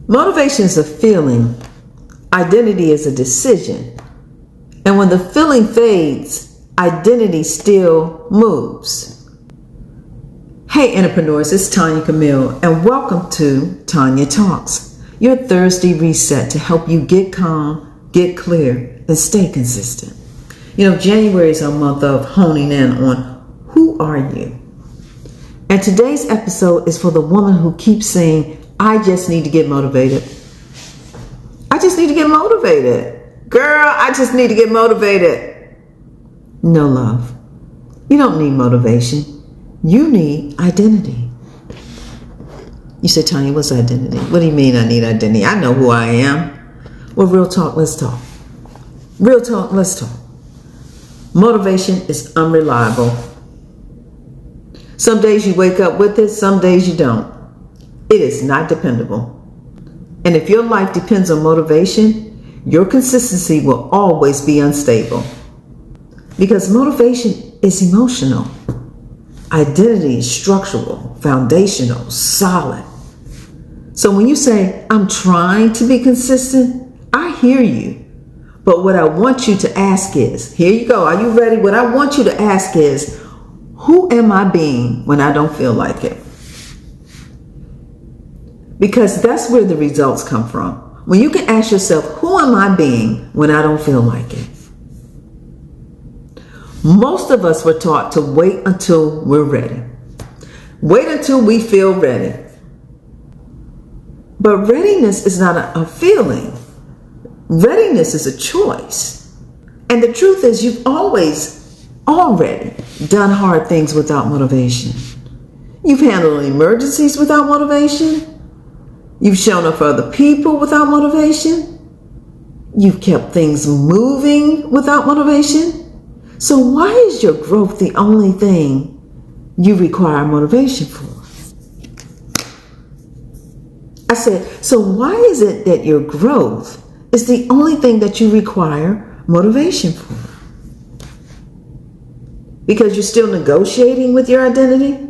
Motivation is a feeling. Identity is a decision. And when the feeling fades, identity still moves. Hey entrepreneurs, it's Tonya Camille, and welcome to Tonya Talks, your Thursday reset to help you get calm, get clear, and stay consistent. You know, January is our month of honing in on who are you? And today's episode is for the woman who keeps saying, I just need to get motivated. I just need to get motivated. Girl, I just need to get motivated. No, love. You don't need motivation. You need identity. You say, Tonya, what's identity? What do you mean I need identity? I know who I am. Well, real talk, let's talk. Real talk, let's talk. Motivation is unreliable. Some days you wake up with it, some days you don't. It is not dependable. And if your life depends on motivation, your consistency will always be unstable. Because motivation is emotional. Identity is structural, foundational, solid. So when you say, I'm trying to be consistent, I hear you. But what I want you to ask is, here you go, are you ready? What I want you to ask is, who am I being when I don't feel like it? Because that's where the results come from. When you can ask yourself, who am I being when I don't feel like it? Most of us were taught to wait until we're ready. Wait until we feel ready. But readiness is not a feeling. Readiness is a choice. And the truth is, you've already done hard things without motivation. You've handled emergencies without motivation. You've shown up for other people without motivation. You've kept things moving without motivation. So why is your growth the only thing you require motivation for? I said, so why is it that your growth is the only thing that you require motivation for? Because you're still negotiating with your identity?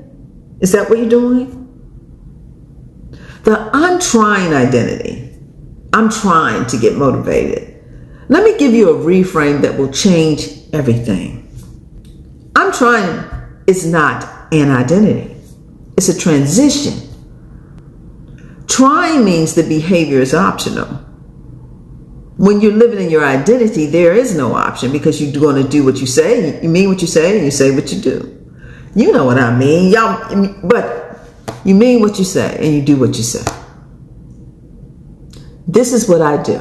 Is that what you're doing? The I'm trying identity. I'm trying to get motivated. Let me give you a reframe that will change everything. I'm trying is not an identity. It's a transition. Trying means the behavior is optional. When you're living in your identity, there is no option because you're going to do what you say. You mean what you say, and you say what you do. You know what I mean, y'all. But you mean what you say, and you do what you say. This is what I do.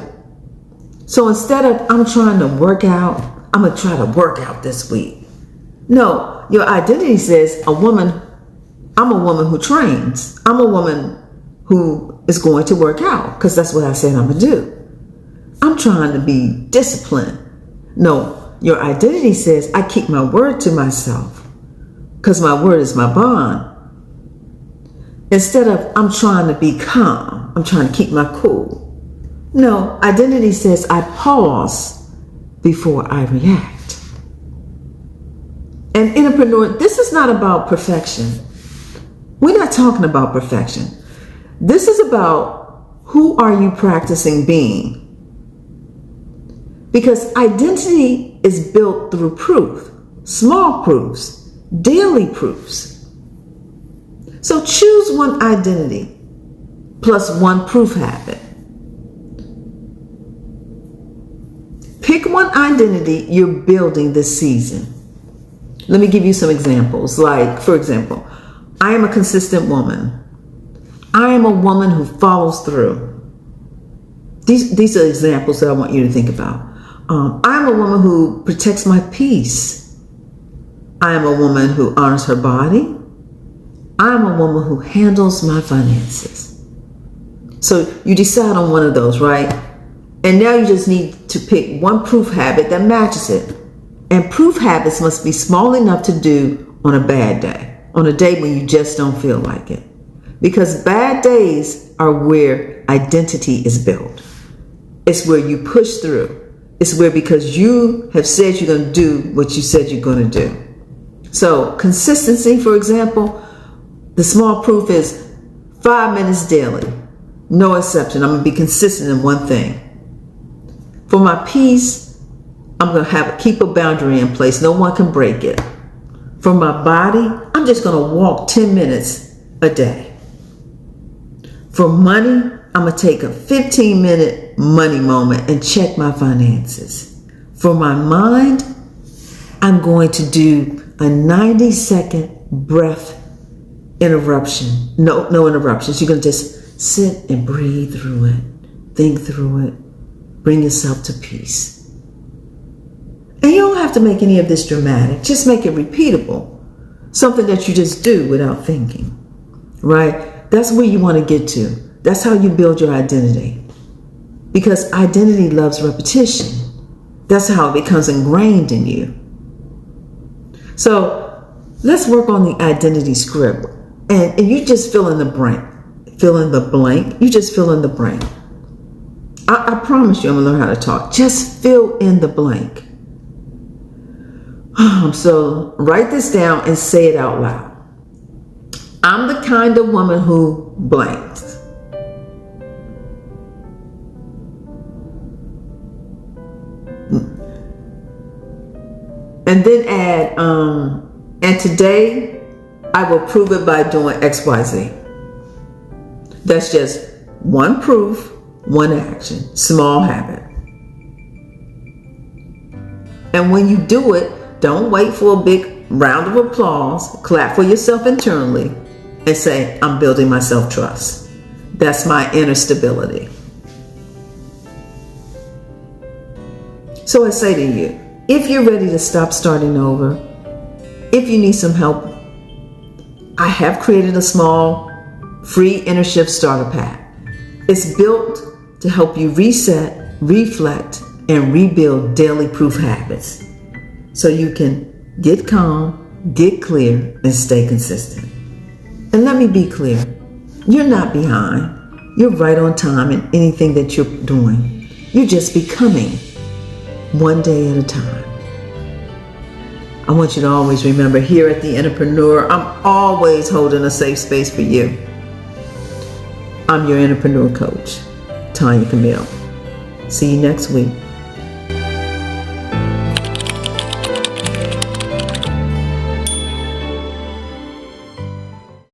So instead of I'm trying to work out, I'm going to try to work out this week. No, your identity says I'm a woman who trains. I'm a woman who is going to work out because that's what I said I'm going to do. I'm trying to be disciplined. No, your identity says I keep my word to myself because my word is my bond. Instead of I'm trying to be calm, I'm trying to keep my cool. No, identity says I pause before I react. And entrepreneur, this is not about perfection. We're not talking about perfection. This is about who are you practicing being? Because identity is built through proof, small proofs, daily proofs. So choose one identity plus one proof habit. Pick one identity you're building this season. Let me give you some examples. Like, for example, I am a consistent woman. I am a woman who follows through. These are examples that I want you to think about. I'm a woman who protects my peace. I am a woman who honors her body. I'm a woman who handles my finances. So you decide on one of those, right? And now you just need to pick one proof habit that matches it. And proof habits must be small enough to do on a bad day, on a day when you just don't feel like it. Because bad days are where identity is built. It's where you push through. It's where because you have said you're going to do what you said you're going to do. So consistency, for example, the small proof is 5 minutes daily. No exception. I'm going to be consistent in one thing. For my peace, I'm going to keep a boundary in place. No one can break it. For my body, I'm just going to walk 10 minutes a day. For money, I'm going to take a 15-minute money moment and check my finances. For my mind, I'm going to do a 90-second breath interruption. No interruptions. You're going to just sit and breathe through it. Think through it. Bring yourself to peace. And you don't have to make any of this dramatic. Just make it repeatable. Something that you just do without thinking. Right? That's where you want to get to. That's how you build your identity. Because identity loves repetition. That's how it becomes ingrained in you. So let's work on the identity script. And you just fill in the blank. Fill in the blank. You just fill in the blank. I promise you I'm going to learn how to talk. Just fill in the blank. So write this down and say it out loud. I'm the kind of woman who blanks. And then add, and today I will prove it by doing XYZ. That's just one proof, one action, small habit. And when you do it, don't wait for a big round of applause. Clap for yourself internally and say, I'm building my self-trust. That's my inner stability. So I say to you, if you're ready to stop starting over, if you need some help, I have created a small free inner shift starter pack. It's built to help you reset, reflect, and rebuild daily proof habits so you can get calm, get clear, and stay consistent. And let me be clear, you're not behind. You're right on time in anything that you're doing. You're just becoming one day at a time. I want you to always remember, here at The Entrepreneur, I'm always holding a safe space for you. I'm your entrepreneur coach, Tonya Camille. See you next week.